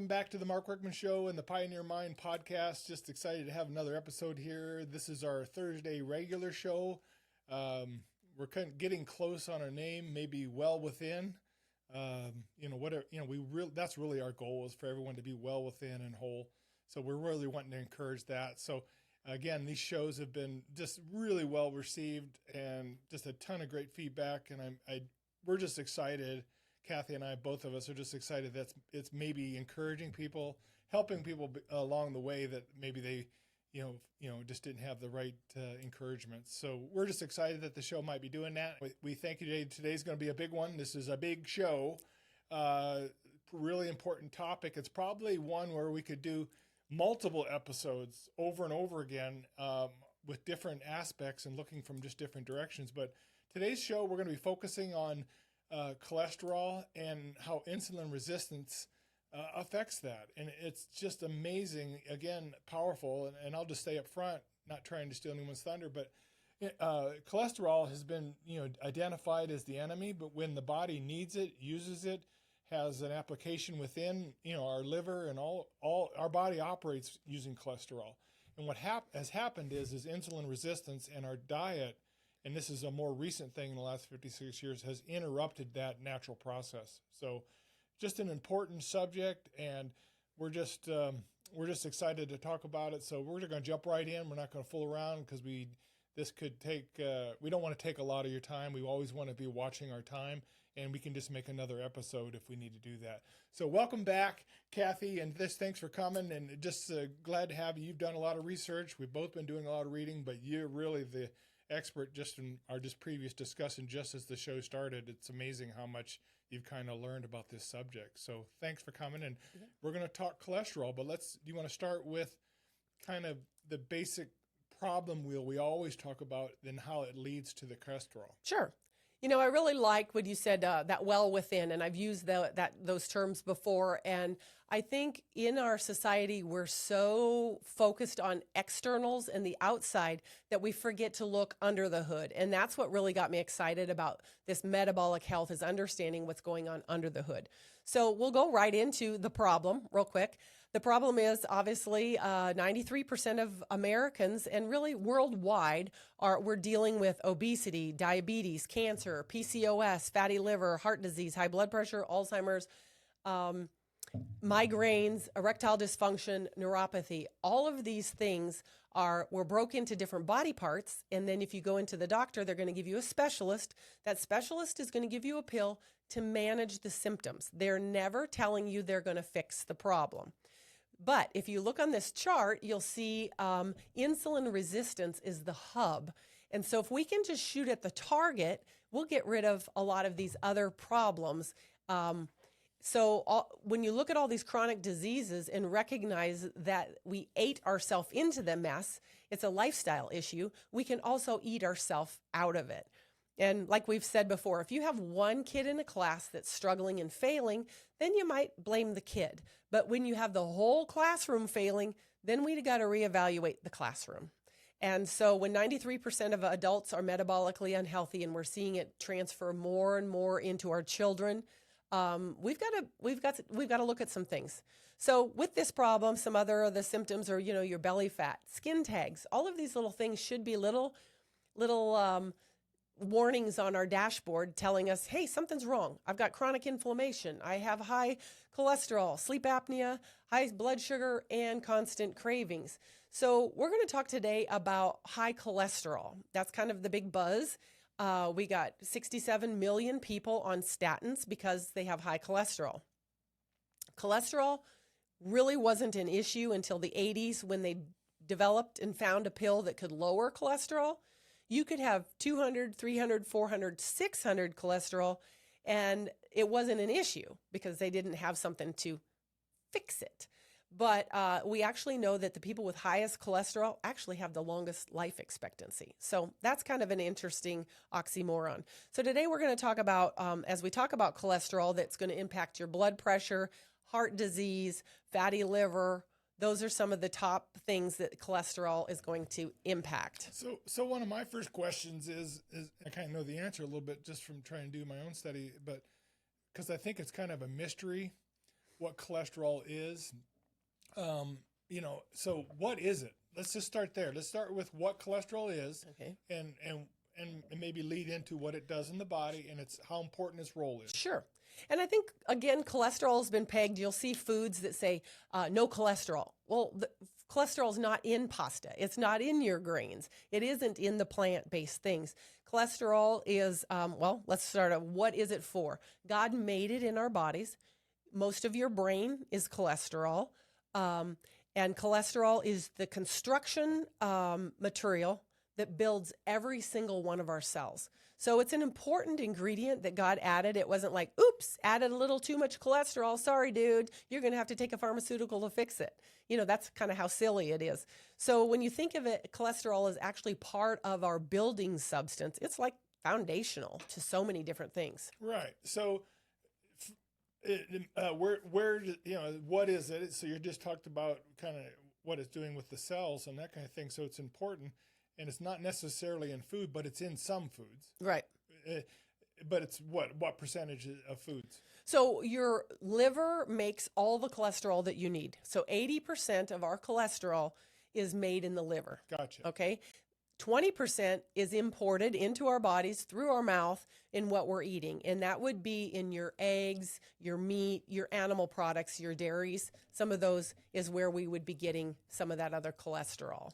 Welcome back to the Mark Workman Show and the Pioneer Mind podcast. Just excited to have another episode here. This is our Thursday regular show. We're kind of getting close on our name, maybe well within. That's really our goal, is for everyone to be well within and whole. So we're really wanting to encourage that. So again, these shows have been just really well received and just a ton of great feedback. And we're just excited. Kathy and I, both of us, are just excited that it's maybe encouraging people, helping people along the way that maybe they, just didn't have the right encouragement. So we're just excited that the show might be doing that. We thank you today. Today's going to be a big one. This is a big show, really important topic. It's probably one where we could do multiple episodes over and over again with different aspects and looking from just different directions. But today's show, we're going to be focusing on cholesterol and how insulin resistance affects that. And it's just amazing, again, powerful. And I'll just stay up front, not trying to steal anyone's thunder, but cholesterol has been, identified as the enemy, but when the body needs it, uses it, has an application within, our liver, and all our body operates using cholesterol. And what has happened is insulin resistance, and our diet, and this is a more recent thing in the last 56 years, has interrupted that natural process. So just an important subject, and we're just excited to talk about it. So we're going to jump right in. We're not going to fool around, because we don't want to take a lot of your time. We always want to be watching our time, and we can just make another episode if we need to do that. So welcome back, Kathy, and thanks for coming, and just glad to have you. You've done a lot of research. We've both been doing a lot of reading, but you're really the expert just in our previous discussion, just as the show started. It's amazing how much you've kind of learned about this subject. So thanks for coming. And we're going to talk cholesterol, but do you want to start with kind of the basic problem wheel we always talk about, and how it leads to the cholesterol? Sure. I really like what you said, that well within, and I've used those terms before. And I think in our society, we're so focused on externals and the outside that we forget to look under the hood. And that's what really got me excited about this metabolic health, is understanding what's going on under the hood. So we'll go right into the problem real quick. The problem is, obviously, 93% of Americans, and really worldwide, we're dealing with obesity, diabetes, cancer, PCOS, fatty liver, heart disease, high blood pressure, Alzheimer's, migraines, erectile dysfunction, neuropathy. All of these things were broke into different body parts. And then if you go into the doctor, they're going to give you a specialist. That specialist is going to give you a pill to manage the symptoms. They're never telling you they're going to fix the problem. But if you look on this chart, you'll see insulin resistance is the hub. And so if we can just shoot at the target, we'll get rid of a lot of these other problems. When you look at all these chronic diseases and recognize that we ate ourselves into the mess, it's a lifestyle issue, we can also eat ourselves out of it. And like we've said before, if you have one kid in a class that's struggling and failing, then you might blame the kid. But when you have the whole classroom failing, then we got to reevaluate the classroom. And so when 93% of adults are metabolically unhealthy, and we're seeing it transfer more and more into our children, we've got to look at some things. So with this problem, some other of the symptoms are, your belly fat, skin tags. All of these little things should be little warnings on our dashboard telling us, hey, something's wrong. I've got chronic inflammation. I have high cholesterol, sleep apnea, high blood sugar, and constant cravings. So we're going to talk today about high cholesterol. That's kind of the big buzz. We got 67 million people on statins because they have high cholesterol. Cholesterol really wasn't an issue until the 80s, when they developed and found a pill that could lower cholesterol. You could have 200, 300, 400, 600 cholesterol, and it wasn't an issue because they didn't have something to fix it. But we actually know that the people with highest cholesterol actually have the longest life expectancy. So that's kind of an interesting oxymoron. So today we're going to talk about, as we talk about cholesterol, that's going to impact your blood pressure, heart disease, fatty liver. Those are some of the top things that cholesterol is going to impact. So one of my first questions is I kind of know the answer a little bit just from trying to do my own study, but because I think it's kind of a mystery. what cholesterol is. So what is it? Let's just start there. Let's start with what cholesterol is, Okay. and maybe lead into what it does in the body and it's how important its role is. Sure. And I think, again, cholesterol has been pegged. You'll see foods that say no cholesterol. Well, cholesterol is not in pasta. It's not in your grains. It isn't in the plant-based things. Cholesterol is, let's start at what is it for? God made it in our bodies. Most of your brain is cholesterol. And cholesterol is the construction material that builds every single one of our cells. So it's an important ingredient that God added. It wasn't like, oops, added a little too much cholesterol. Sorry, dude, you're going to have to take a pharmaceutical to fix it. That's kind of how silly it is. So when you think of it, cholesterol is actually part of our building substance. It's like foundational to so many different things. Right. So what is it? So you just talked about kind of what it's doing with the cells and that kind of thing. So it's important. And it's not necessarily in food, but it's in some foods. Right. But it's what percentage of foods? So your liver makes all the cholesterol that you need. So 80% of our cholesterol is made in the liver. Gotcha. Okay. 20% is imported into our bodies through our mouth in what we're eating. And that would be in your eggs, your meat, your animal products, your dairies. Some of those is where we would be getting some of that other cholesterol.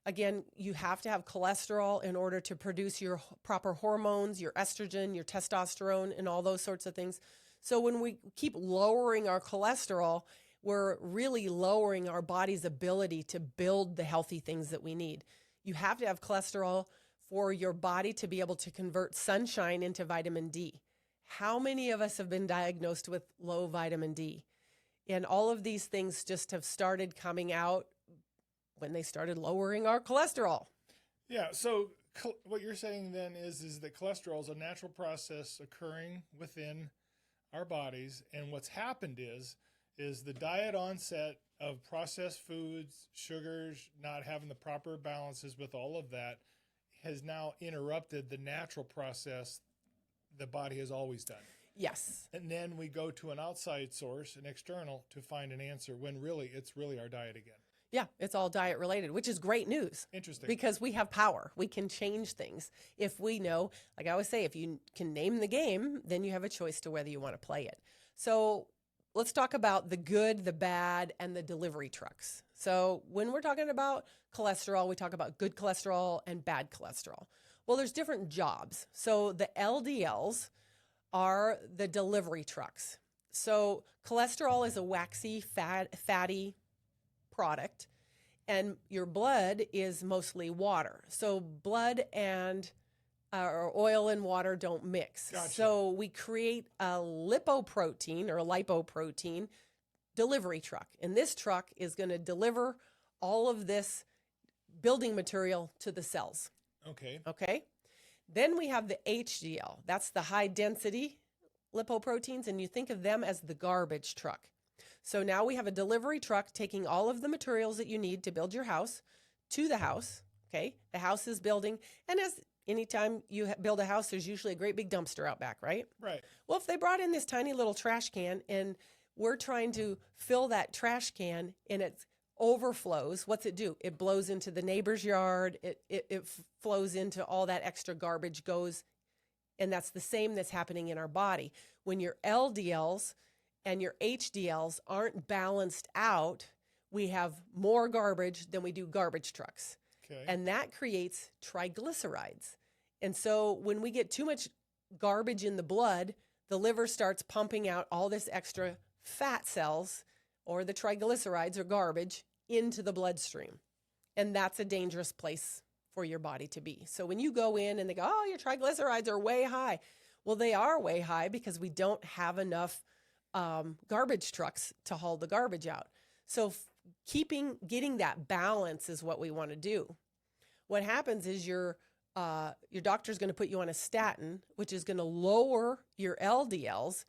Again, you have to have cholesterol in order to produce your proper hormones, your estrogen, your testosterone, and all those sorts of things. So when we keep lowering our cholesterol, we're really lowering our body's ability to build the healthy things that we need. You have to have cholesterol for your body to be able to convert sunshine into vitamin D. How many of us have been diagnosed with low vitamin D? And all of these things just have started coming out when they started lowering our cholesterol. Yeah. So what you're saying then is that cholesterol is a natural process occurring within our bodies. And what's happened is the diet onset of processed foods, sugars, not having the proper balances with all of that has now interrupted the natural process the body has always done. Yes. And then we go to an outside source, an external, to find an answer when really it's really our diet again. Yeah, it's all diet related, which is great news. Interesting. Because we have power. We can change things. If we know, like I always say, if you can name the game, then you have a choice to whether you want to play it. So let's talk about the good, the bad, and the delivery trucks. So when we're talking about cholesterol, we talk about good cholesterol and bad cholesterol. Well, there's different jobs. So the LDLs are the delivery trucks. So cholesterol is a waxy, fatty product, and your blood is mostly water. So blood and or oil and water don't mix. Gotcha. So we create a lipoprotein or a lipoprotein delivery truck. And this truck is going to deliver all of this building material to the cells. Okay. Okay. Then we have the HDL. That's the high density lipoproteins, and you think of them as the garbage truck. So now we have a delivery truck taking all of the materials that you need to build your house to the house. Okay. The house is building. And as anytime you build a house, there's usually a great big dumpster out back, right? Right. Well, if they brought in this tiny little trash can and we're trying to fill that trash can and it overflows, what's it do? It blows into the neighbor's yard. It flows into all that extra garbage goes. And that's the same that's happening in our body. When your LDLs and your HDLs aren't balanced out, we have more garbage than we do garbage trucks. Okay. And that creates triglycerides. And so when we get too much garbage in the blood, the liver starts pumping out all this extra fat cells, or the triglycerides or garbage, into the bloodstream. And that's a dangerous place for your body to be. So when you go in and they go, oh, your triglycerides are way high. Well, they are way high because we don't have enough garbage trucks to haul the garbage out. So getting that balance is what we want to do. What happens is your doctor's going to put you on a statin, which is going to lower your LDLs,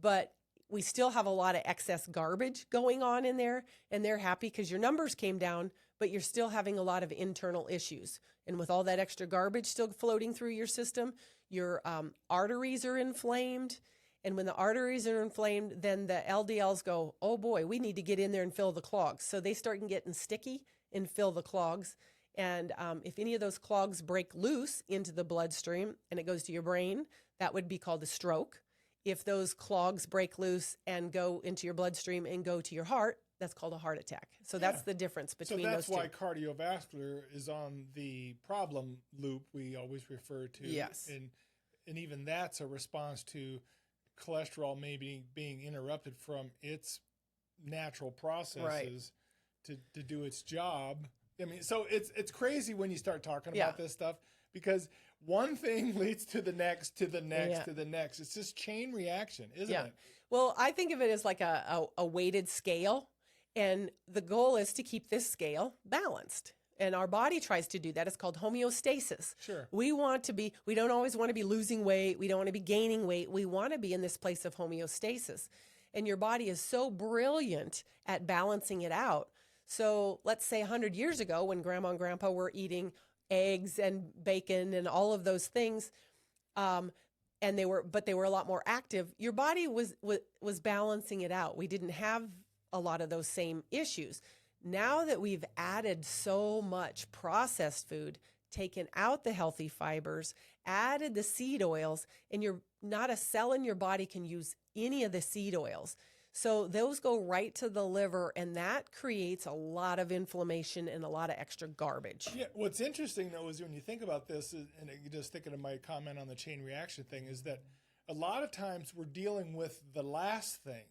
but we still have a lot of excess garbage going on in there, and they're happy because your numbers came down, but you're still having a lot of internal issues. And with all that extra garbage still floating through your system, your arteries are inflamed, And when the arteries are inflamed, then the LDLs go, oh boy, we need to get in there and fill the clogs. So they start getting sticky and fill the clogs. And if any of those clogs break loose into the bloodstream and it goes to your brain, that would be called a stroke. If those clogs break loose and go into your bloodstream and go to your heart, that's called a heart attack. So that's the difference between those two. So that's why cardiovascular is on the problem loop we always refer to. Yes. And even that's a response to cholesterol maybe being interrupted from its natural processes to do its job. I mean, so it's crazy when you start talking about this stuff, because one thing leads to the next, to the next, to the next. It's just chain reaction, isn't it? Well, I think of it as like a weighted scale, and the goal is to keep this scale balanced. And our body tries to do that. It's called homeostasis. Sure. We don't always want to be losing weight. We don't want to be gaining weight. We want to be in this place of homeostasis. And your body is so brilliant at balancing it out. So let's say 100 years ago, when grandma and grandpa were eating eggs and bacon and all of those things, and they were a lot more active, your body was balancing it out. We didn't have a lot of those same issues. Now that we've added so much processed food, taken out the healthy fibers, added the seed oils, and you're not a cell in your body can use any of the seed oils. So those go right to the liver, and that creates a lot of inflammation and a lot of extra garbage. Yeah, what's interesting, though, is when you think about this, and just thinking of my comment on the chain reaction thing, is that a lot of times we're dealing with the last thing,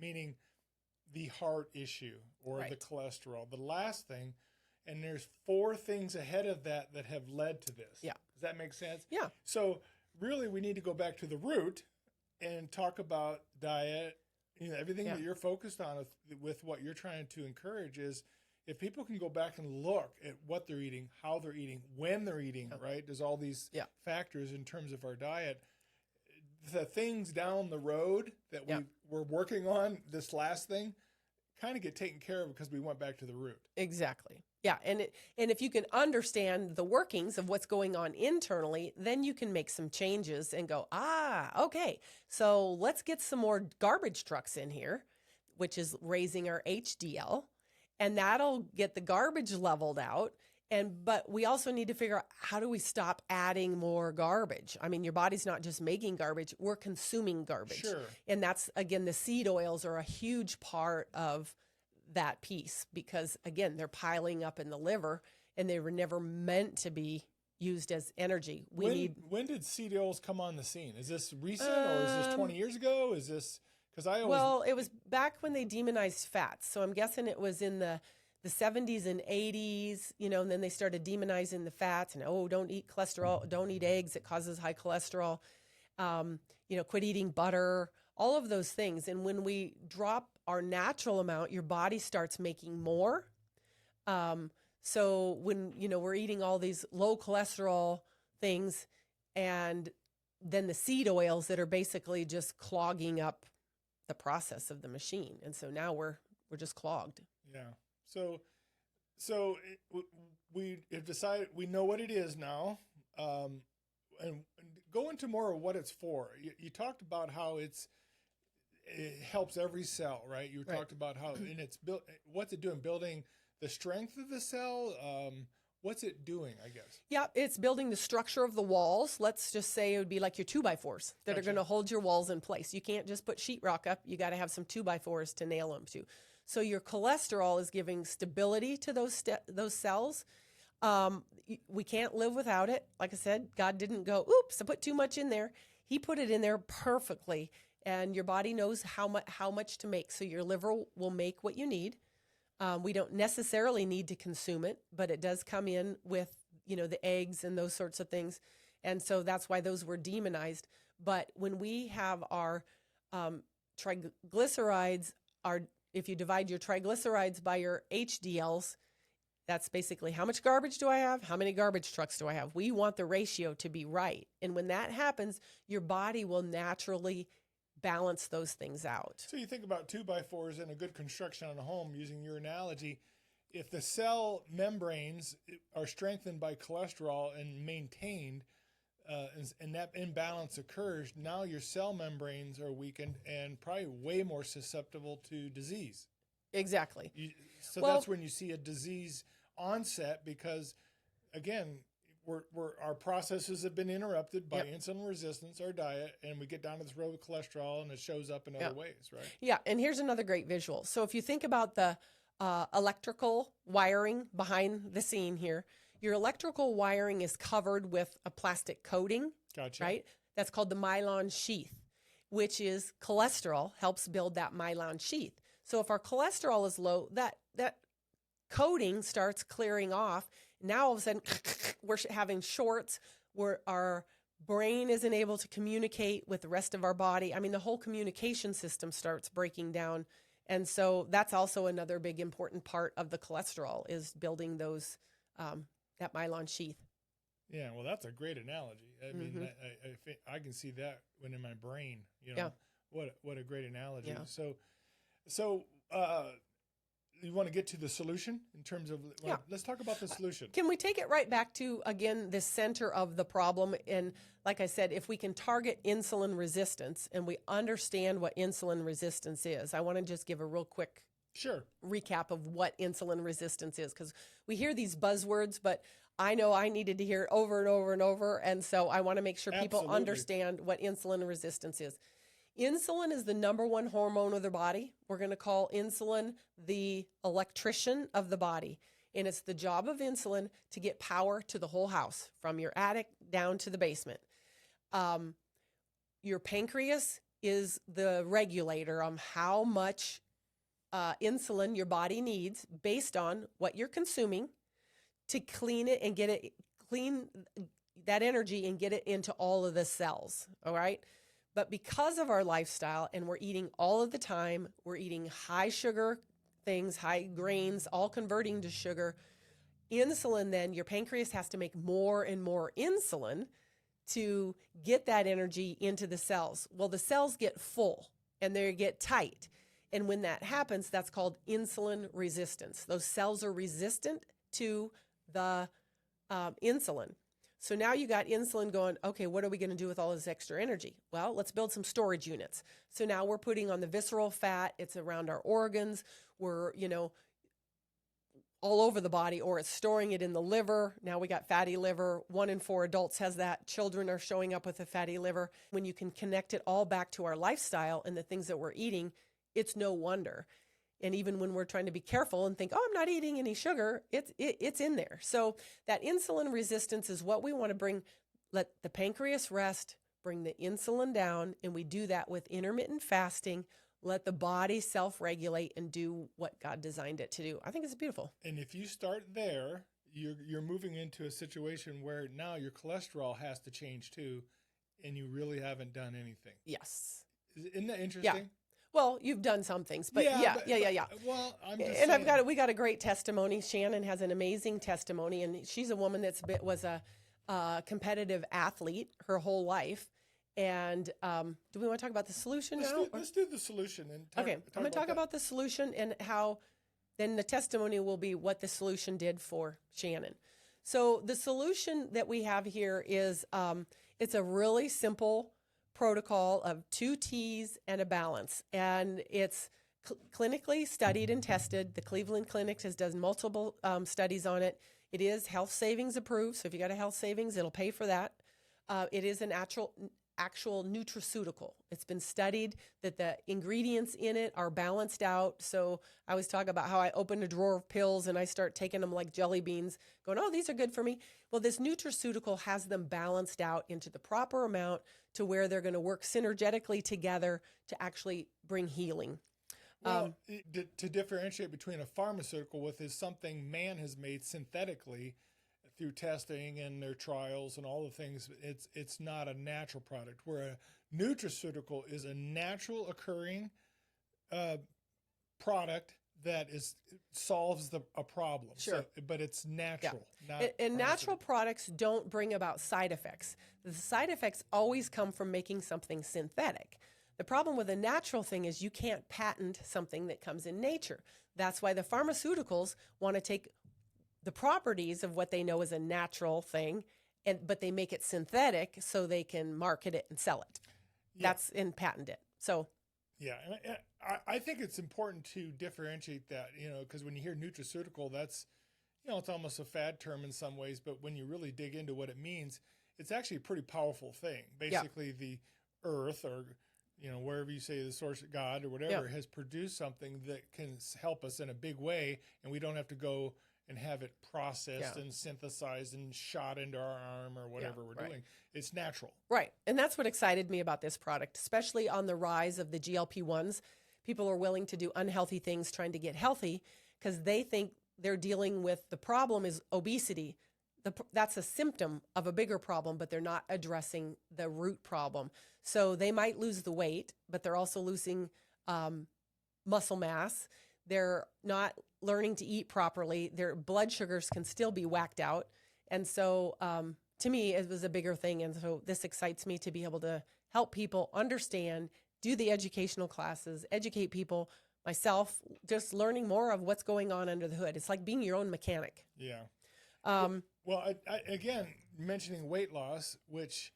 meaning the heart issue or the cholesterol, the last thing, and there's 4 things ahead of that have led to this. Yeah. Does that make sense? Yeah. So really we need to go back to the root and talk about diet. You know, everything that you're focused on with what you're trying to encourage is, if people can go back and look at what they're eating, how they're eating, when they're eating, right? There's all these factors in terms of our diet. The things down the road that we're working on, this last thing, kind of get taken care of because we went back to the root. Exactly. Yeah. And if you can understand the workings of what's going on internally, then you can make some changes and go, okay, so let's get some more garbage trucks in here, which is raising our HDL, and that'll get the garbage leveled out. But we also need to figure out, how do we stop adding more garbage? I mean, your body's not just making garbage, we're consuming garbage. Sure. And that's, again, the seed oils are a huge part of that piece, because, again, they're piling up in the liver and they were never meant to be used as energy. When did seed oils come on the scene? Is this recent, or is this 20 years ago? Is this, because it was back when they demonized fats. So I'm guessing it was in the 70s and 80s, and then they started demonizing the fats, and, don't eat cholesterol, don't eat eggs, it causes high cholesterol, quit eating butter, all of those things. And when we drop our natural amount, your body starts making more. So when, we're eating all these low cholesterol things, and then the seed oils that are basically just clogging up the process of the machine. And so now we're just clogged. Yeah. So we have decided, we know what it is now, and go into more of what it's for. You talked about how it helps every cell, right? You talked about how, and it's what's it doing? Building the strength of the cell. What's it doing, I guess? Yeah, it's building the structure of the walls. Let's just say it would be like your 2x4s that are going to hold your walls in place. You can't just put sheetrock up. You got to have some 2x4s to nail them to. So your cholesterol is giving stability to those cells. We can't live without it. Like I said, God didn't go, oops, I put too much in there. He put it in there perfectly, and your body knows how much to make. So your liver will make what you need. We don't necessarily need to consume it, but it does come in with, the eggs and those sorts of things. And so that's why those were demonized. But when we have our triglycerides, if you divide your triglycerides by your HDLs, that's basically how much garbage do I have? How many garbage trucks do I have? We want the ratio to be right. And when that happens, your body will naturally balance those things out. So you think about 2x4s in a good construction on a home, using your analogy. If the cell membranes are strengthened by cholesterol and maintained, and that imbalance occurs, now your cell membranes are weakened and probably way more susceptible to disease. Exactly. So that's when you see a disease onset because, again, our processes have been interrupted by insulin resistance, our diet, and we get down to this road with cholesterol, and it shows up in other ways, right? Yeah, and here's another great visual. So if you think about the electrical wiring behind the scene here, your electrical wiring is covered with a plastic coating, right? That's called the myelin sheath, which is cholesterol helps build that myelin sheath. So if our cholesterol is low, that coating starts clearing off. Now all of a sudden we're having shorts where our brain isn't able to communicate with the rest of our body. I mean, the whole communication system starts breaking down. And so that's also another big important part of the cholesterol is building those that myelin sheath. Yeah, well, that's a great analogy. I mean, I can see that when in my brain, what a great analogy. Yeah. So you want to get to the solution in terms of, let's talk about the solution. Can we take it right back to, again, the center of the problem? And like I said, if we can target insulin resistance and we understand what insulin resistance is, I want to just give a real quick recap of what insulin resistance is, because we hear these buzzwords, but I know I needed to hear it over and over and over. And so I want to make sure people understand what insulin resistance is. Insulin is the number one hormone of the body. We're going to call insulin the electrician of the body. And it's the job of insulin to get power to the whole house, from your attic down to the basement. Your pancreas is the regulator on how much insulin your body needs based on what you're consuming to clean it and clean that energy and get it into all of the cells. All right. But because of our lifestyle and we're eating all of the time, we're eating high sugar things, high grains, all converting to sugar. Insulin, then your pancreas has to make more and more insulin to get that energy into the cells. Well, the cells get full and they get tight. And when that happens, that's called insulin resistance. Those cells are resistant to the insulin. So now you got insulin going, okay, what are we going to do with all this extra energy? Well, let's build some storage units. So now we're putting on the visceral fat. It's around our organs. We're, all over the body, or it's storing it in the liver. Now we got fatty liver. 1 in 4 adults has that. Children are showing up with a fatty liver. When you can connect it all back to our lifestyle and the things that we're eating, it's no wonder. And even when we're trying to be careful and think, oh, I'm not eating any sugar, it's in there. So that insulin resistance is what we want to bring. Let the pancreas rest, bring the insulin down, and we do that with intermittent fasting. Let the body self-regulate and do what God designed it to do. I think it's beautiful. And if you start there, you're moving into a situation where now your cholesterol has to change too, and you really haven't done anything. Yes. Isn't that interesting? Yeah. Well, you've done some things, but yeah. Well, I'm just and saying. we got a great testimony. Shannon has an amazing testimony, and she's a woman was a competitive athlete her whole life. And do we want to talk about the solution now? Let's do the solution. I'm going to talk about the solution and how then the testimony will be what the solution did for Shannon. So the solution that we have here is it's a really simple protocol of 2 T's and a balance. And it's clinically studied and tested. The Cleveland Clinic has done multiple studies on it. It is health savings approved. So if you got a health savings, it'll pay for that. It is an actual nutraceutical. It's been studied that the ingredients in it are balanced out. So I always talk about how I open a drawer of pills and I start taking them like jelly beans, going, oh, these are good for me. Well, this nutraceutical has them balanced out into the proper amount to where they're going to work synergetically together to actually bring healing. Well, to differentiate between a pharmaceutical, which is something man has made synthetically through testing and their trials and all the things, it's not a natural product, where a nutraceutical is a natural occurring product that solves a problem. Sure. So, but it's natural. Yeah. And natural products don't bring about side effects. The side effects always come from making something synthetic. The problem with a natural thing is you can't patent something that comes in nature. That's why the pharmaceuticals want to take the properties of what they know is a natural thing but they make it synthetic so they can market it and sell it. Yeah. That's and patent it. So Yeah, and I think it's important to differentiate that, because when you hear nutraceutical, that's, it's almost a fad term in some ways, but when you really dig into what it means, it's actually a pretty powerful thing. Basically, the earth, or wherever you say the source of God or whatever, has produced something that can help us in a big way, and we don't have to go and have it processed and synthesized and shot into our arm or whatever we're doing. It's natural. Right. And that's what excited me about this product, especially on the rise of the GLP-1s. People are willing to do unhealthy things trying to get healthy because they think they're dealing with the problem is obesity. That's a symptom of a bigger problem, but they're not addressing the root problem. So they might lose the weight, but they're also losing muscle mass. They're not learning to eat properly. Their blood sugars can still be whacked out. And so to me, it was a bigger thing. And so this excites me to be able to help people understand, do the educational classes, educate people, myself, just learning more of what's going on under the hood. It's like being your own mechanic. Yeah. Well, I again, mentioning weight loss, which,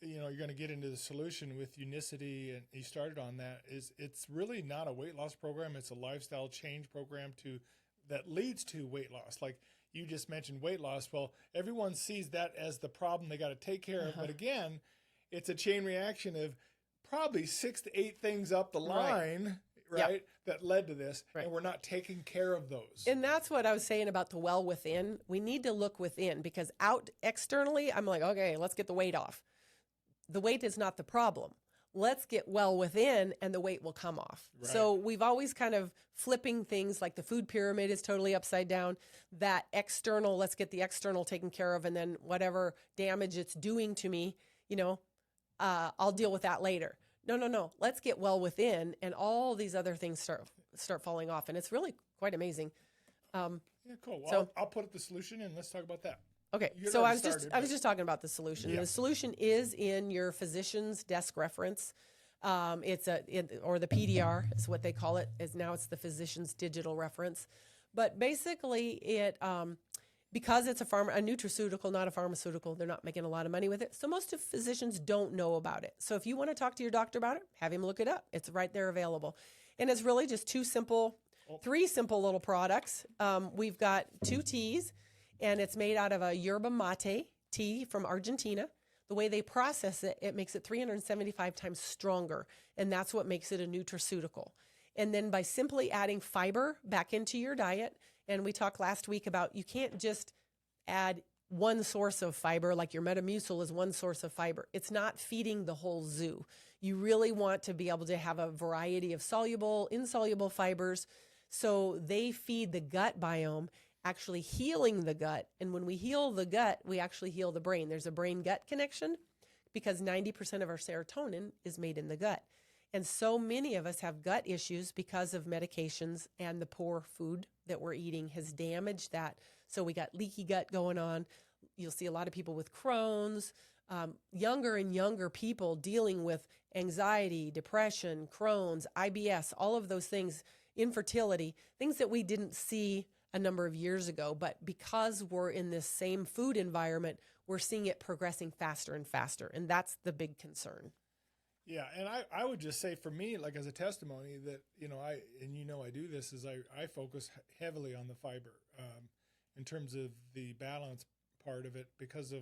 you're going to get into the solution with unicity, and you started on that, it's really not a weight loss program. It's a lifestyle change program that leads to weight loss. Like you just mentioned weight loss. Well, everyone sees that as the problem they got to take care of. But again, it's a chain reaction of probably 6 to 8 things up the line, right? That led to this, and we're not taking care of those. And that's what I was saying about the well within. We need to look within, because out externally, I'm like, okay, let's get the weight off. The weight is not the problem. Let's get well within and the weight will come off. Right. So we've always kind of flipping things, like the food pyramid is totally upside down. That external, let's get the external taken care of, and then whatever damage it's doing to me, I'll deal with that later. No. Let's get well within, and all these other things start falling off. And it's really quite amazing. Yeah, cool. Well, I'll put up the solution and let's talk about that. Okay, so I was just talking about the solution. Yeah. The solution is in your physician's desk reference. Or the PDR is what they call it. It's the physician's digital reference. But basically, it because it's a nutraceutical, not a pharmaceutical, they're not making a lot of money with it. So most of physicians don't know about it. So if you want to talk to your doctor about it, have him look it up. It's right there available, and it's really just three simple little products. We've got 2 teas. And it's made out of a yerba mate tea from Argentina. The way they process it, it makes it 375 times stronger. And that's what makes it a nutraceutical. And then by simply adding fiber back into your diet, and we talked last week about you can't just add one source of fiber, like your Metamucil is one source of fiber. It's not feeding the whole zoo. You really want to be able to have a variety of soluble, insoluble fibers. So they feed the gut biome, actually healing the gut. And when we heal the gut, we actually heal the brain. There's a brain-gut connection because 90% of our serotonin is made in the gut. And so many of us have gut issues because of medications, and the poor food that we're eating has damaged that. So we got leaky gut going on. You'll see a lot of people with Crohn's, younger and younger people dealing with anxiety, depression, Crohn's, IBS, all of those things, infertility, things that we didn't see a number of years ago, but because we're in this same food environment, we're seeing it progressing faster and faster. And that's the big concern. Yeah. And I would just say for me, like as a testimony that, I do this is I focus heavily on the fiber in terms of the balance part of it, because of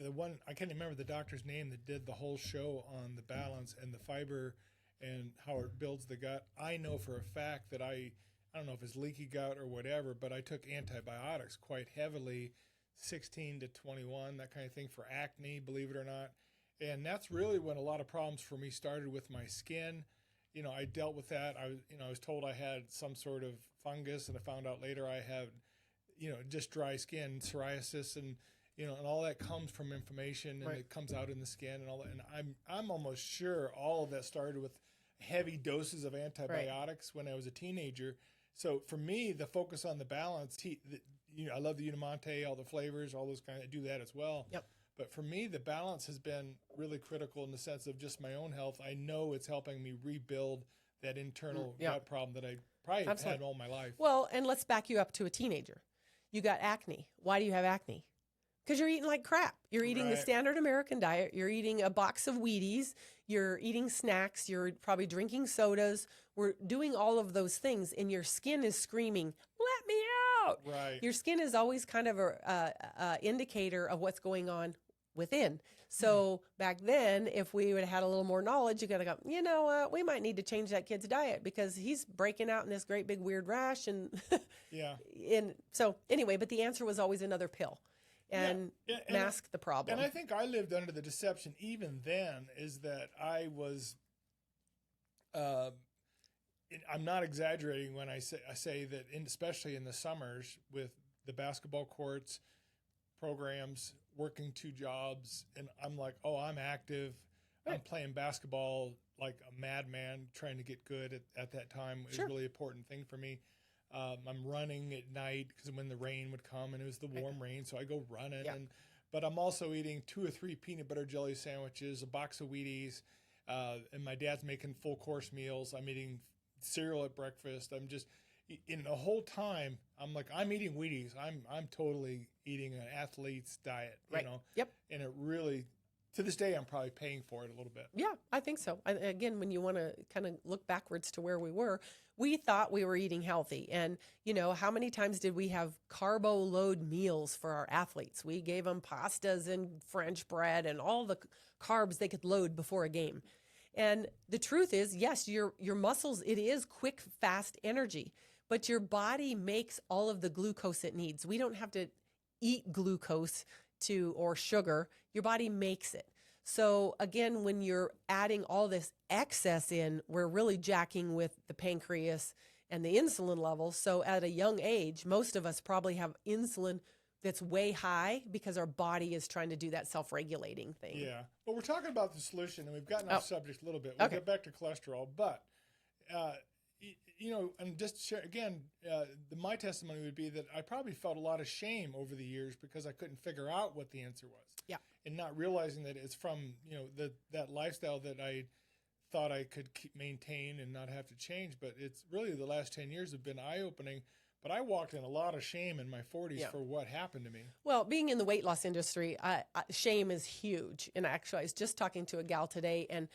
the one, I can't remember the doctor's name that did the whole show on the balance and the fiber and how it builds the gut. I know for a fact that I don't know if it's leaky gut or whatever, but I took antibiotics quite heavily, 16 to 21, that kind of thing, for acne, believe it or not. And that's really when a lot of problems for me started with my skin. I dealt with that. I was told I had some sort of fungus, and I found out later I had, just dry skin, psoriasis, and all that comes from inflammation, and it comes out in the skin and all that. And I'm almost sure all of that started with heavy doses of antibiotics when I was a teenager. So for me, the focus on the balance, I love the Unimante, all the flavors, all those kind of, do that as well. Yep. But for me, the balance has been really critical in the sense of just my own health. I know it's helping me rebuild that internal gut problem that I probably had all my life. Well, and let's back you up to a teenager. You got acne. Why do you have acne? because you're eating like crap. You're eating the Right. standard American diet. You're eating a box of Wheaties. You're eating snacks. You're probably drinking sodas. We're doing all of those things, and your skin is screaming, "Let me out!" Right. Your skin is always kind of a indicator of what's going on within. So back then, if we would have had a little more knowledge, you gotta go, you know what, we might need to change that kid's diet because he's breaking out in this great big weird rash. And Yeah. and so anyway, but the answer was always another pill and Yeah, mask the problem. And I think I lived under the deception even then is that I was, I'm not exaggerating when I say that, especially in the summers with the basketball courts, programs, working 2 jobs, and I'm like, oh, I'm active. Right. I'm playing basketball like a madman, trying to get good at that time. It was Sure. a really important thing for me. I'm running at night because when the rain would come, and it was the warm rain, so I go running. Yeah. But I'm also eating 2 or 3 peanut butter jelly sandwiches, a box of Wheaties, and my dad's making full course meals. I'm eating cereal at breakfast. I'm just in the whole time. I'm like, I'm eating Wheaties. I'm totally eating an athlete's diet, Right. you know. Yep. And it really, to this day, I'm probably paying for it a little bit. Yeah, I think so. Again, when you want to kind of look backwards to where we were, we thought we were eating healthy. And, you know, how many times did we have carbo load meals for our athletes? We gave them pastas and French bread and all the carbs they could load before a game. And the truth is, yes, your muscles, it is quick, fast energy, but your body makes all of the glucose it needs. We don't have to eat glucose or sugar. Your body makes it. So again, when you're adding all this excess in, we're really jacking with the pancreas and the insulin levels. So at a young age, most of us probably have insulin that's way high because our body is trying to do that self-regulating thing. Yeah. Well, we're talking about the solution, and we've gotten off subject a little bit. We'll Okay. get back to cholesterol, but you know, and just to share again, my testimony would be that I probably felt a lot of shame over the years because I couldn't figure out what the answer was. Yeah. And not realizing that it's from, you know, that lifestyle that I thought I could maintain and not have to change. But it's really the last 10 years have been eye-opening. But I walked in a lot of shame in my 40s for what happened to me. Well, being in the weight loss industry, shame is huge. And actually, I was just talking to a gal today, and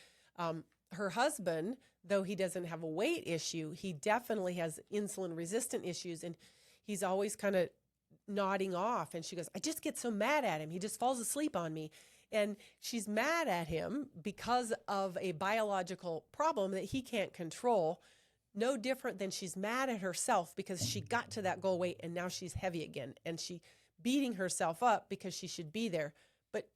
her husband, though he doesn't have a weight issue, he definitely has insulin resistant issues. And he's always kind of nodding off. And she goes, I just get so mad at him. He just falls asleep on me. And she's mad at him because of a biological problem that he can't control. No different than she's mad at herself because she got to that goal weight and now she's heavy again. And she beating herself up because she should be there. But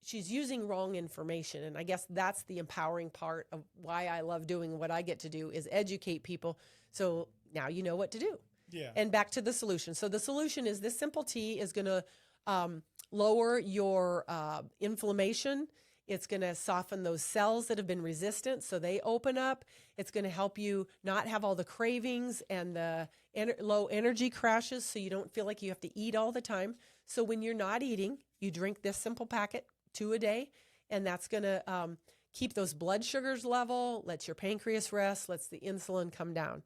she's using wrong information. And I guess that's the empowering part of why I love doing what I get to do is educate people. So now you know what to do. Yeah. And back to the solution. So the solution is this simple tea is going to lower your inflammation. It's going to soften those cells that have been resistant so they open up. It's going to help you not have all the cravings and the low energy crashes so you don't feel like you have to eat all the time. So when you're not eating, you drink this simple packet, 2 a day, and that's going to keep those blood sugars level, lets your pancreas rest, lets the insulin come down.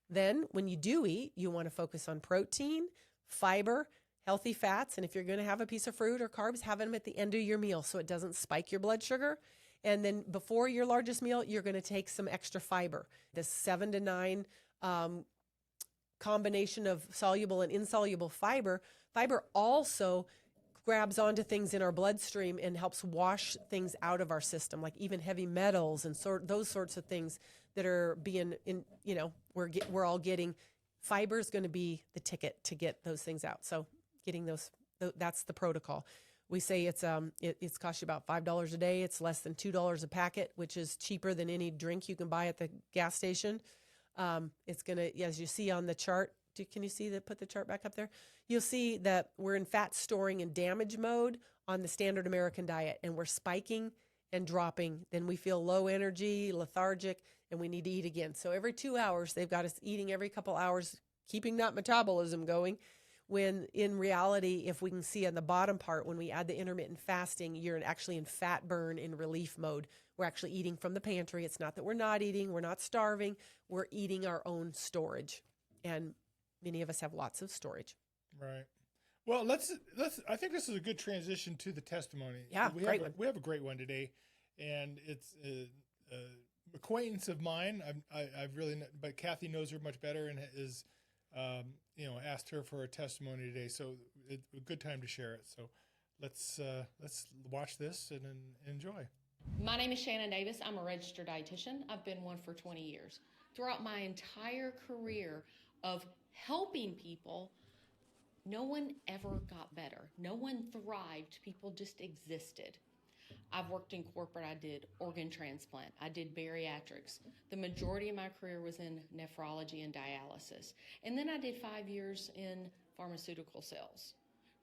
Then when you do eat, you want to focus on protein, fiber, healthy fats, and if you're going to have a piece of fruit or carbs, have them at the end of your meal so it doesn't spike your blood sugar. And then before your largest meal, you're going to take some extra fiber. This 7 to 9 combination of soluble and insoluble fiber. Fiber also grabs onto things in our bloodstream and helps wash things out of our system, like even heavy metals and those sorts of things that are being we're all getting. Fiber is going to be the ticket to get those things out. So getting those, that's the protocol. We say it's cost you about $5 a day. It's less than $2 a packet, which is cheaper than any drink you can buy at the gas station. It's going to, as you see on the chart, can you see that? Put the chart back up there. You'll see that we're in fat storing and damage mode on the standard American diet, and we're spiking and dropping. Then we feel low energy, lethargic, and we need to eat again. So every 2 hours, they've got us eating every couple hours, keeping that metabolism going. When in reality, if we can see on the bottom part, when we add the intermittent fasting, you're actually in fat burn in relief mode. We're actually eating from the pantry. It's not that we're not eating. We're not starving. We're eating our own storage. And many of us have lots of storage. Right. Well, I think this is a good transition to the testimony. Yeah, great one. We have a great one today, and it's acquaintance of mine. I've really, but Kathy knows her much better and is, asked her for a testimony today. So it's a good time to share it. So let's watch this and enjoy. My name is Shannon Davis. I'm a registered dietitian. I've been one for 20 years. Throughout my entire career of helping people, no one ever got better. No one thrived. People just existed. I've worked in corporate. I did organ transplant. I did bariatrics. The majority of my career was in nephrology and dialysis. And then I did 5 years in pharmaceutical sales.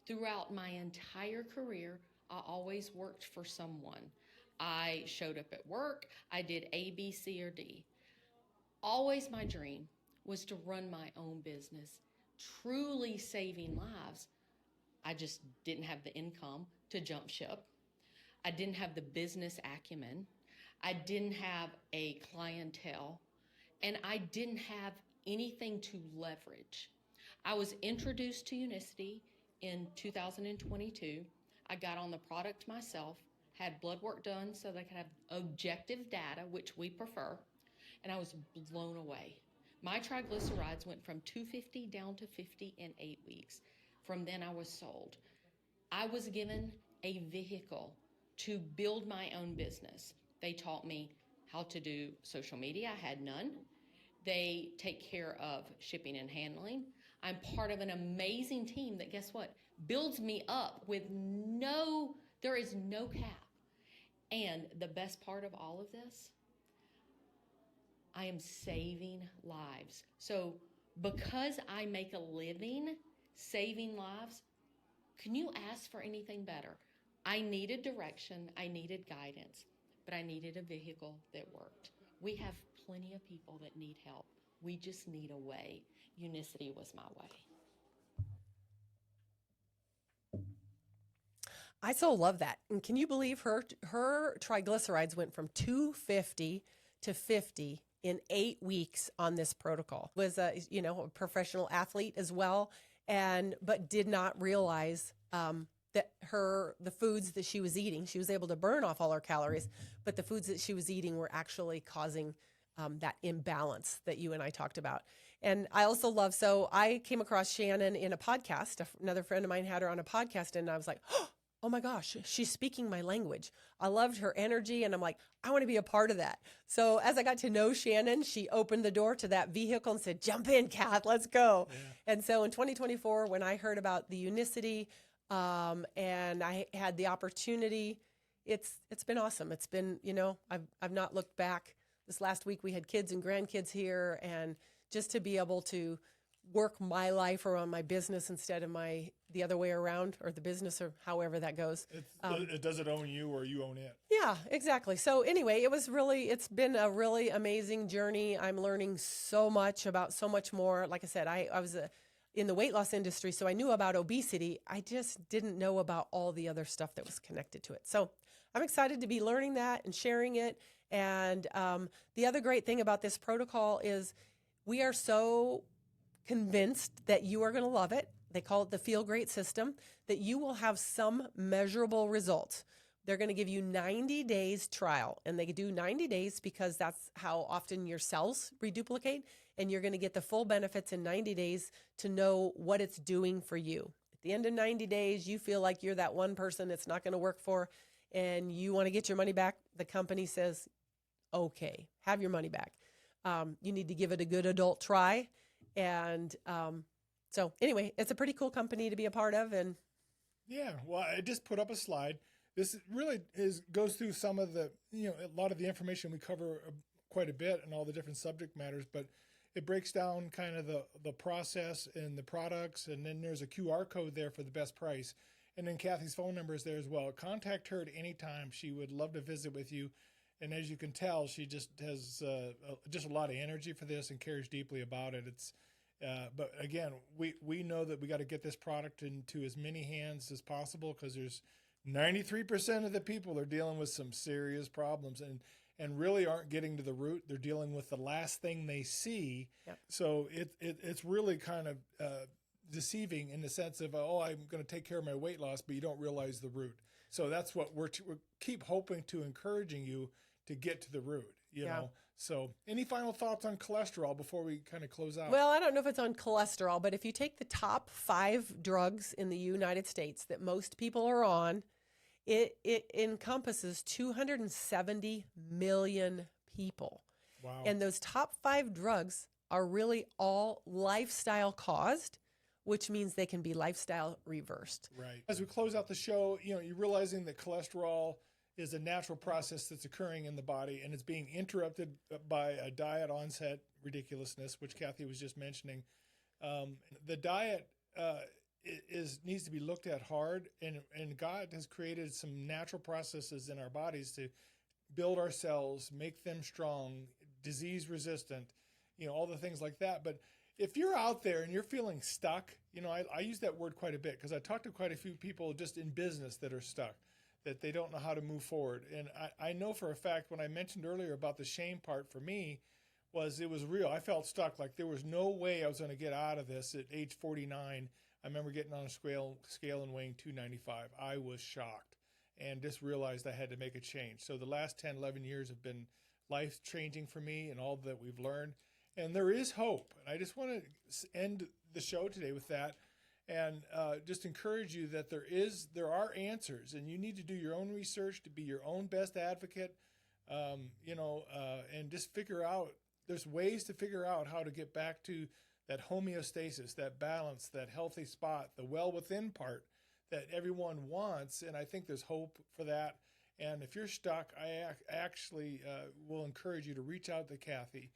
Throughout my entire career, I always worked for someone. I showed up at work. I did A, B, C, or D. Always my dream was to run my own business, truly saving lives. I just didn't have the income to jump ship. I didn't have the business acumen. I didn't have a clientele, and I didn't have anything to leverage. I was introduced to Unicity in 2022. I got on the product myself, had blood work done so they could have objective data, which we prefer, and I was blown away. My triglycerides went from 250 down to 50 in 8 weeks. From then I was sold. I was given a vehicle to build my own business. They taught me how to do social media. I had none. They take care of shipping and handling. I'm part of an amazing team that, guess what, builds me up with there is no cap. And the best part of all of this, I am saving lives. So because I make a living saving lives, can you ask for anything better? I needed direction, I needed guidance, but I needed a vehicle that worked. We have plenty of people that need help. We just need a way. Unicity was my way. I so love that. And can you believe her triglycerides went from 250 to 50 in 8 weeks on this protocol? Was a professional athlete as well, but did not realize that the foods that she was eating, she was able to burn off all her calories, but the foods that she was eating were actually causing that imbalance that you and I talked about. And I also love, so I came across Shannon in a podcast. Another friend of mine had her on a podcast, and I was like, oh my gosh, she's speaking my language. I loved her energy, and I'm like, I want to be a part of that. So as I got to know Shannon, she opened the door to that vehicle and said, jump in, Kath, let's go. Yeah. And so in 2024, when I heard about the Unicity, and I had the opportunity, it's been awesome. It's been, I've not looked back. This last week we had kids and grandkids here, and just to be able to work my life around my business instead of the other way around, or the business, or however that goes. It doesn't own you, or you own it. Yeah, exactly. So anyway, it's been a really amazing journey. I'm learning so much about so much more. Like I said, I was in the weight loss industry, so I knew about obesity. I just didn't know about all the other stuff that was connected to it. So I'm excited to be learning that and sharing it. And the other great thing about this protocol is we are so convinced that you are going to love it. They call it the Feel Great system, that you will have some measurable results. They're going to give you 90 days trial, and they do 90 days because that's how often your cells reduplicate, and you're going to get the full benefits in 90 days to know what it's doing for you. At the end of 90 days, you feel like you're that one person it's not going to work for, and you want to get your money back. The company says, okay, have your money back. You need to give it a good adult try. And so anyway, it's a pretty cool company to be a part of. And yeah, well, I just put up a slide. This really goes through some of the, a lot of the information we cover quite a bit and all the different subject matters, but it breaks down kind of the process and the products. And then there's a QR code there for the best price. And then Kathy's phone number is there as well. Contact her at any time. She would love to visit with you. And as you can tell, she just has just a lot of energy for this and cares deeply about it. But again, we know that we got to get this product into as many hands as possible, because there's 93% of the people are dealing with some serious problems and really aren't getting to the root. They're dealing with the last thing they see. Yep. So it's really kind of deceiving in the sense of, oh, I'm going to take care of my weight loss, but you don't realize the root. So that's what we keep hoping to encouraging you to get to the root, you know. So any final thoughts on cholesterol before we kind of close out? Well, I don't know if it's on cholesterol, but if you take the top 5 drugs in the United States that most people are on, it encompasses 270 million people. Wow. And those top 5 drugs are really all lifestyle caused, which means they can be lifestyle reversed. Right. As we close out the show, you know, you're realizing that cholesterol is a natural process that's occurring in the body, and it's being interrupted by a diet onset ridiculousness, which Kathy was just mentioning. The diet needs to be looked at hard, and God has created some natural processes in our bodies to build our cells, make them strong, disease resistant, you know, all the things like that. But if you're out there and you're feeling stuck, you know, I use that word quite a bit because I talk to quite a few people just in business that are stuck, that they don't know how to move forward. And I know for a fact, when I mentioned earlier about the shame part for me, it was real. I felt stuck, like there was no way I was going to get out of this at age 49. I remember getting on a scale and weighing 295. I was shocked and just realized I had to make a change. So the last 10, 11 years have been life-changing for me and all that we've learned. And there is hope. And I just want to end the show today with that. And just encourage you that there are answers, and you need to do your own research to be your own best advocate, and just figure out, there's ways to figure out how to get back to that homeostasis, that balance, that healthy spot, the well within part that everyone wants. And I think there's hope for that. And if you're stuck, I actually will encourage you to reach out to Kathy,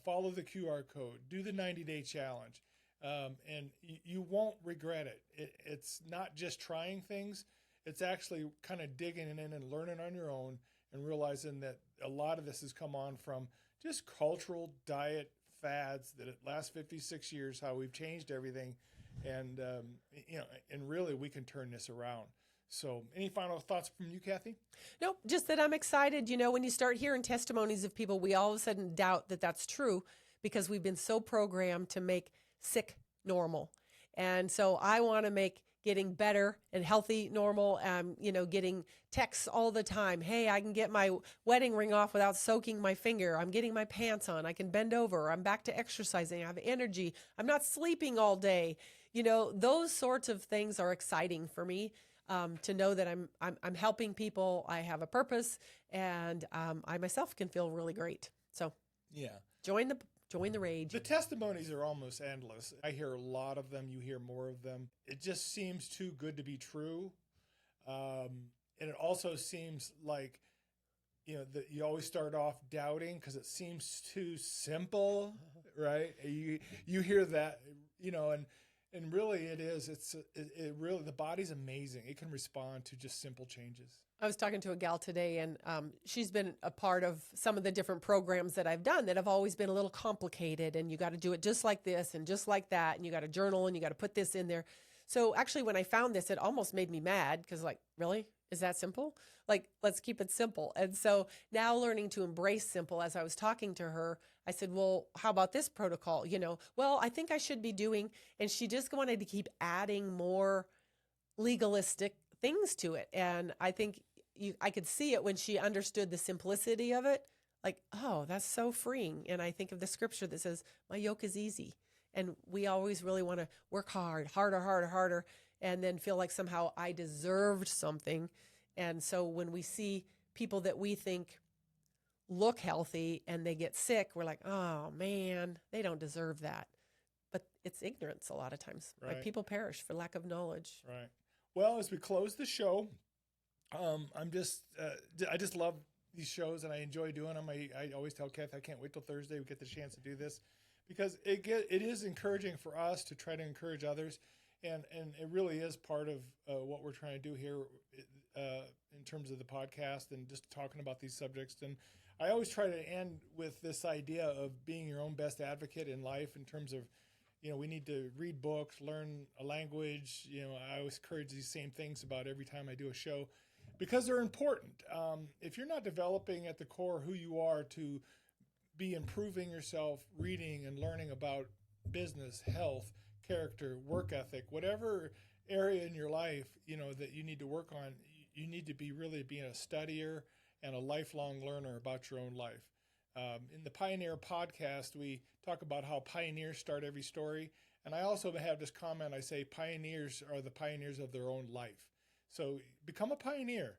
follow the QR code, do the 90-day challenge. And you won't regret it. It's not just trying things. It's actually kind of digging in and learning on your own and realizing that a lot of this has come on from just cultural diet fads that it last 56 years, how we've changed everything. And, and really we can turn this around. So any final thoughts from you, Kathy? Nope, just that I'm excited. You know, when you start hearing testimonies of people, we all of a sudden doubt that that's true because we've been so programmed to make sick normal. And so I want to make getting better and healthy normal, getting texts all the time. Hey, I can get my wedding ring off without soaking my finger. I'm getting my pants on. I can bend over. I'm back to exercising. I have energy. I'm not sleeping all day. You know, those sorts of things are exciting for me, to know that I'm helping people. I have a purpose, and I myself can feel really great. So yeah, join the rage. The testimonies are almost endless. I hear a lot of them. You hear more of them. It just seems too good to be true. And it also seems like, that you always start off doubting because it seems too simple, right? You hear that, and really it is. It really, the body's amazing. It can respond to just simple changes. I was talking to a gal today, and she's been a part of some of the different programs that I've done that have always been a little complicated, and you got to do it just like this and just like that, and you got to journal and you got to put this in there. So actually, when I found this, it almost made me mad because, like, really? Is that simple? Like, let's keep it simple. And so now learning to embrace simple, as I was talking to her, I said, well, how about this protocol? Well, I think I should be doing, and she just wanted to keep adding more legalistic things to it. And I think I could see it when she understood the simplicity of it. Like, oh, that's so freeing. And I think of the scripture that says, my yoke is easy. And we always really want to work harder, and then feel like somehow I deserved something. And so when we see people that we think look healthy and they get sick, we're like, oh man, they don't deserve that. But it's ignorance a lot of times. Right. Like, people perish for lack of knowledge. Right. Well, as we close the show, I just love these shows and I enjoy doing them. I always tell Kath, I can't wait till Thursday we get the chance to do this, because it is encouraging for us to try to encourage others. And it really is part of what we're trying to do here in terms of the podcast and just talking about these subjects. And I always try to end with this idea of being your own best advocate in life in terms of, we need to read books, learn a language. I always encourage these same things about every time I do a show because they're important. If you're not developing at the core who you are to be improving yourself, reading and learning about business, health, character, work ethic, whatever area in your life, that you need to work on, you need to be really being a studier and a lifelong learner about your own life. In the Pioneer podcast, we talk about how pioneers start every story. And I also have this comment, I say pioneers are the pioneers of their own life. So become a pioneer.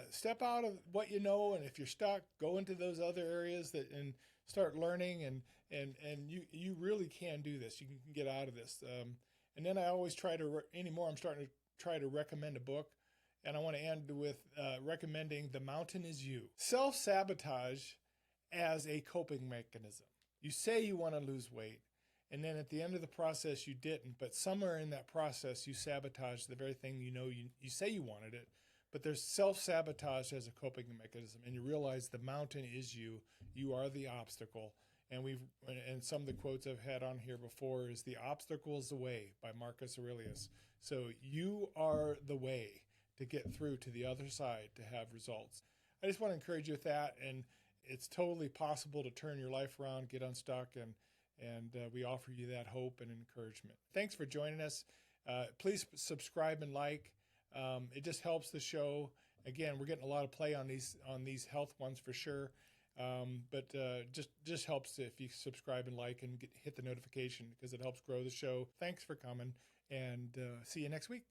Step out of what you know, and if you're stuck, go into those other areas and start learning, and you really can do this. You can get out of this. And then I always try to, anymore, I'm starting to try to recommend a book, and I want to end with recommending The Mountain Is You. Self-sabotage as a coping mechanism. You say you want to lose weight, and then at the end of the process you didn't, but somewhere in that process you sabotage the very thing you say you wanted it. But there's self-sabotage as a coping mechanism, and you realize the mountain is you. You are the obstacle. And some of the quotes I've had on here before is "The obstacle is the way" by Marcus Aurelius. So you are the way to get through to the other side to have results. I just want to encourage you with that, and it's totally possible to turn your life around, get unstuck, and we offer you that hope and encouragement. Thanks for joining us. Please subscribe and like. It just helps the show. Again, we're getting a lot of play on these health ones for sure. But just helps if you subscribe and like and hit the notification, because it helps grow the show. Thanks for coming, and see you next week.